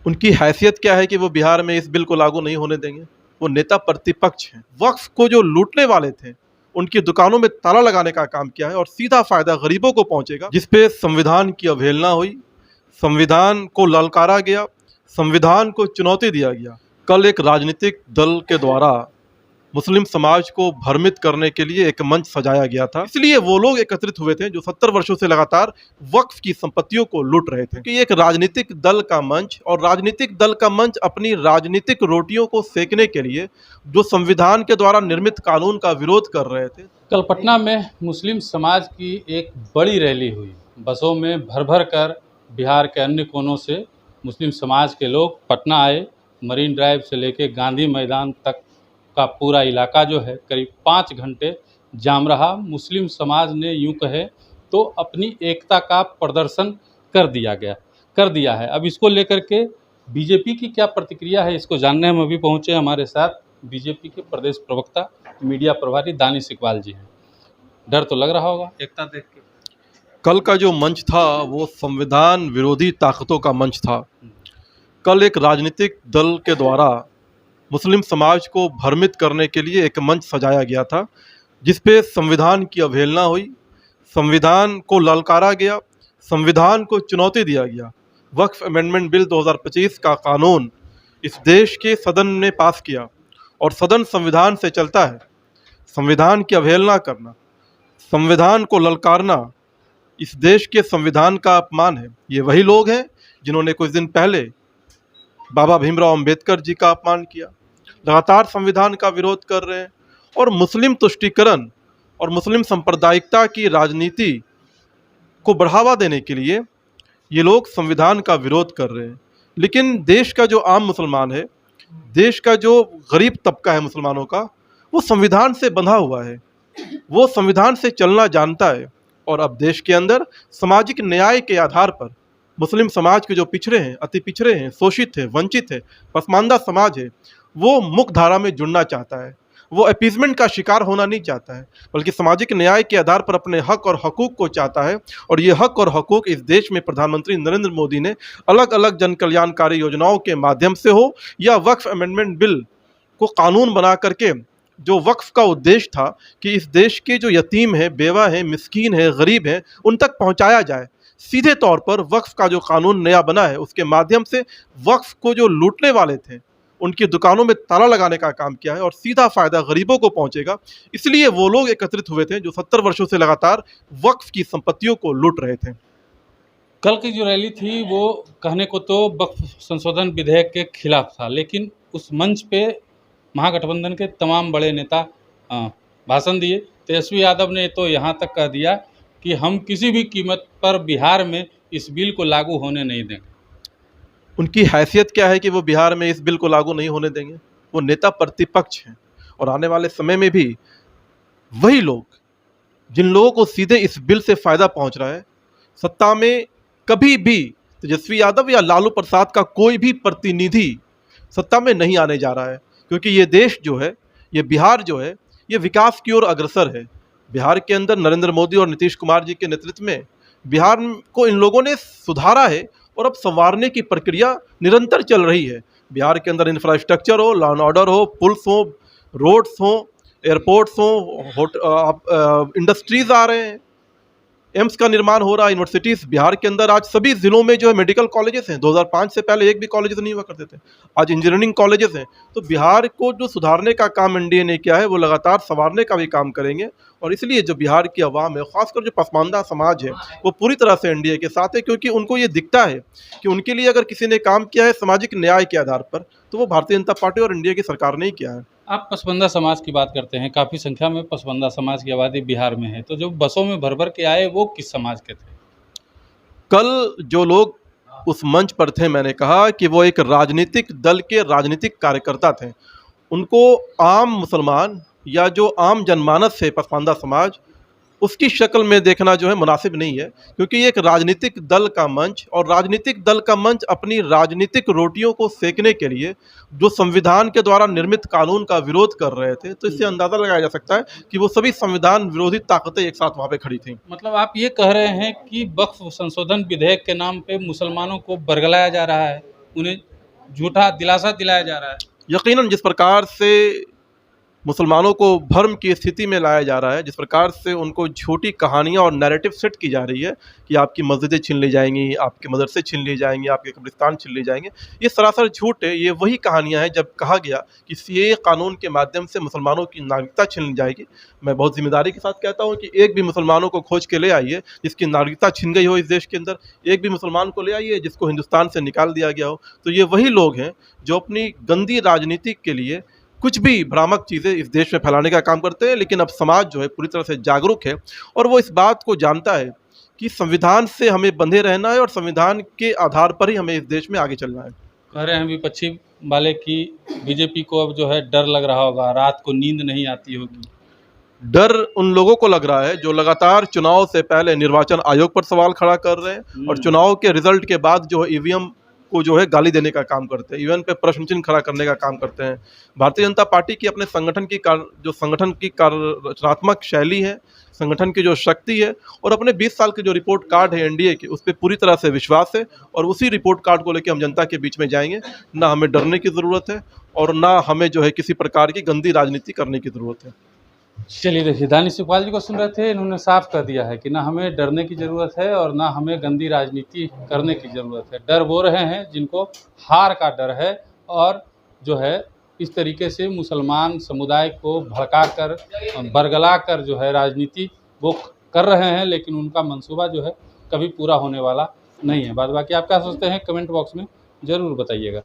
उनकी हैसियत क्या है कि वो बिहार में इस बिल को लागू नहीं होने देंगे। वो नेता प्रतिपक्ष हैं। वक्फ को जो लूटने वाले थे उनकी दुकानों में ताला लगाने का काम किया है और सीधा फायदा गरीबों को पहुंचेगा, जिसपे संविधान की अवहेलना हुई, संविधान को ललकारा गया, संविधान को चुनौती दिया गया। कल एक राजनीतिक दल के द्वारा मुस्लिम समाज को भ्रमित करने के लिए एक मंच सजाया गया था। इसलिए वो लोग एकत्रित हुए थे जो 70 वर्षों से लगातार वक्फ की संपत्तियों को लूट रहे थे। कि एक राजनीतिक दल का मंच, और राजनीतिक दल का मंच अपनी राजनीतिक रोटियों को सेकने के लिए जो संविधान के द्वारा निर्मित कानून का विरोध कर रहे थे। कल पटना में मुस्लिम समाज की एक बड़ी रैली हुई। बसों में भर भर कर बिहार के अन्य कोनों से मुस्लिम समाज के लोग पटना आए। मरीन ड्राइव से लेकर गांधी मैदान तक का पूरा इलाका जो है करीब 5 घंटे जाम रहा। मुस्लिम समाज ने यूं कहे तो अपनी एकता का प्रदर्शन कर दिया है। अब इसको लेकर के बीजेपी की क्या प्रतिक्रिया है, इसको जानने हम अभी पहुंचे। हमारे साथ बीजेपी के प्रदेश प्रवक्ता, मीडिया प्रभारी दानिश इकबाल जी हैं। डर तो लग रहा होगा एकता देख के। कल का जो मंच था वो संविधान विरोधी ताकतों का मंच था। कल एक राजनीतिक दल के द्वारा मुस्लिम समाज को भ्रमित करने के लिए एक मंच सजाया गया था, जिसपे संविधान की अवहेलना हुई, संविधान को ललकारा गया, संविधान को चुनौती दिया गया। वक्फ अमेंडमेंट बिल 2025 का कानून इस देश के सदन ने पास किया और सदन संविधान से चलता है। संविधान की अवहेलना करना, संविधान को ललकारना इस देश के संविधान का अपमान है। ये वही लोग हैं जिन्होंने कुछ दिन पहले बाबा भीमराव अंबेडकर जी का अपमान किया, लगातार संविधान का विरोध कर रहे हैं और मुस्लिम तुष्टीकरण और मुस्लिम सांप्रदायिकता की राजनीति को बढ़ावा देने के लिए ये लोग संविधान का विरोध कर रहे हैं। लेकिन देश का जो आम मुसलमान है, देश का जो गरीब तबका है मुसलमानों का, वो संविधान से बंधा हुआ है, वो संविधान से चलना जानता है। और अब देश के अंदर सामाजिक न्याय के आधार पर मुस्लिम समाज के जो पिछड़े हैं, अति पिछड़े हैं, शोषित है, वंचित है, पसमानदा समाज है, वो मुख्य धारा में जुड़ना चाहता है। वो अपीजमेंट का शिकार होना नहीं चाहता है, बल्कि सामाजिक न्याय के आधार पर अपने हक और हकूक़ को चाहता है। और ये हक और हकूक़ इस देश में प्रधानमंत्री नरेंद्र मोदी ने अलग अलग जन कल्याणकारी योजनाओं के माध्यम से हो या वक्फ अमेंडमेंट बिल को कानून बना करके, जो वक्फ का उद्देश्य था कि इस देश के जो यतीम हैं, बेवा हैं, मिस्कीन हैं, गरीब हैं, उन तक पहुँचाया जाए। सीधे तौर पर वक्फ का जो कानून नया बना है उसके माध्यम से वक्फ को जो लूटने वाले थे उनकी दुकानों में ताला लगाने का काम किया है और सीधा फायदा गरीबों को पहुंचेगा। इसलिए वो लोग एकत्रित हुए थे जो 70 वर्षों से लगातार वक्फ की संपत्तियों को लूट रहे थे। कल की जो रैली थी वो कहने को तो वक्फ संशोधन विधेयक के खिलाफ था, लेकिन उस मंच पे महागठबंधन के तमाम बड़े नेता भाषण दिए। तेजस्वी यादव ने तो यहाँ तक कह दिया कि हम किसी भी कीमत पर बिहार में इस बिल को लागू होने नहीं देंगे। उनकी हैसियत क्या है कि वो बिहार में इस बिल को लागू नहीं होने देंगे। वो नेता प्रतिपक्ष हैं और आने वाले समय में भी वही लोग, जिन लोगों को सीधे इस बिल से फ़ायदा पहुंच रहा है, सत्ता में कभी भी तेजस्वी यादव या लालू प्रसाद का कोई भी प्रतिनिधि सत्ता में नहीं आने जा रहा है। क्योंकि ये देश जो है, ये बिहार जो है, ये विकास की ओर अग्रसर है। बिहार के अंदर नरेंद्र मोदी और नीतीश कुमार जी के नेतृत्व में बिहार को इन लोगों ने सुधारा है और अब संवारने की प्रक्रिया निरंतर चल रही है। बिहार के अंदर इंफ्रास्ट्रक्चर हो, लॉ एंड ऑर्डर हो, पुल्स हो, रोड्स हो, एयरपोर्ट्स हो, इंडस्ट्रीज़ आ रहे हैं, एम्स का निर्माण हो रहा है, यूनिवर्सिटीज़। बिहार के अंदर आज सभी ज़िलों में जो है मेडिकल कॉलेजेस हैं। 2005 से पहले एक भी कॉलेज नहीं हुआ करते थे, आज इंजीनियरिंग कॉलेजेस हैं। तो बिहार को जो सुधारने का काम एनडीए ने किया है वो लगातार संवारने का भी काम करेंगे। और इसलिए जो बिहार की आवाम है, ख़ासकर जो पसमानदा समाज है, वो पूरी तरह से एनडीए के साथ है। क्योंकि उनको ये दिखता है कि उनके लिए अगर किसी ने काम किया है सामाजिक न्याय के आधार पर, तो वो भारतीय जनता पार्टी और एनडीए की सरकार ने ही किया है। आप पसमानदा समाज की बात करते हैं, काफ़ी संख्या में पसमानदा समाज की आबादी बिहार में है, तो जो बसों में भर भर के आए वो किस समाज के थे? कल जो लोग उस मंच पर थे, मैंने कहा कि वो एक राजनीतिक दल के राजनीतिक कार्यकर्ता थे। उनको आम मुसलमान या जो आम जनमानस है पसमानदा समाज, उसकी शक्ल में देखना जो है मुनासिब नहीं है। क्योंकि ये एक राजनीतिक दल का मंच, और राजनीतिक दल का मंच अपनी राजनीतिक रोटियों को सेकने के लिए जो संविधान के द्वारा निर्मित कानून का विरोध कर रहे थे, तो इससे अंदाज़ा लगाया जा सकता है कि वो सभी संविधान विरोधी ताकतें एक साथ वहाँ पे खड़ी थीं। मतलब आप ये कह रहे हैं कि वक्फ संशोधन विधेयक के नाम पे मुसलमानों को बरगलाया जा रहा है, उन्हें झूठा दिलासा दिलाया जा रहा है। यकीनन जिस प्रकार से मुसलमानों को भ्रम की स्थिति में लाया जा रहा है, जिस प्रकार से उनको झूठी कहानियाँ और नैरेटिव सेट की जा रही है कि आपकी मस्जिदें छीन ली जाएंगी, आपके मदरसे छीन लिए जाएंगे, आपके कब्रिस्तान छीन लिए जाएंगे, ये सरासर झूठ है। ये वही कहानियाँ हैं जब कहा गया कि सीएए कानून के माध्यम से मुसलमानों की नागरिकता छीन ली जाएगी। मैं बहुत जिम्मेदारी के साथ कहता हूँ कि एक भी मुसलमानों को खोज के ले आइए जिसकी नागरिकता छीन गई हो इस देश के अंदर, एक भी मुसलमान को ले आइए जिसको हिंदुस्तान से निकाल दिया गया हो। तो ये वही लोग हैं जो अपनी गंदी राजनीति के लिए कुछ भी भ्रामक चीज़ें इस देश में फैलाने का काम करते हैं। लेकिन अब समाज जो है पूरी तरह से जागरूक है और वो इस बात को जानता है कि संविधान से हमें बंधे रहना है और संविधान के आधार पर ही हमें इस देश में आगे चलना है। कह रहे हैं विपक्षी वाले की बीजेपी को अब जो है डर लग रहा होगा, रात को नींद नहीं आती होगी। डर उन लोगों को लग रहा है जो लगातार चुनाव से पहले निर्वाचन आयोग पर सवाल खड़ा कर रहे हैं और चुनाव के रिजल्ट के बाद जो है ईवीएम को जो है गाली देने का काम करते हैं, ईवीएम पे प्रश्न चिन्ह खड़ा करने का काम करते हैं। भारतीय जनता पार्टी की अपने संगठन की रचनात्मक शैली है, संगठन की जो शक्ति है और अपने 20 साल के जो रिपोर्ट कार्ड है एनडीए के, उस पर पूरी तरह से विश्वास है और उसी रिपोर्ट कार्ड को लेकर हम जनता के बीच में जाएंगे। ना हमें डरने की ज़रूरत है और ना हमें जो है किसी प्रकार की गंदी राजनीति करने की ज़रूरत है। चलिए देखिए, दानिश इकबाल जी को सुन रहे थे, इन्होंने साफ कर दिया है कि ना हमें डरने की ज़रूरत है और ना हमें गंदी राजनीति करने की ज़रूरत है। डर वो रहे हैं जिनको हार का डर है और जो है इस तरीके से मुसलमान समुदाय को भड़काकर बरगलाकर जो है राजनीति वो कर रहे हैं, लेकिन उनका मंसूबा जो है कभी पूरा होने वाला नहीं है। बाद बाकी आप क्या सोचते हैं कमेंट बॉक्स में ज़रूर बताइएगा।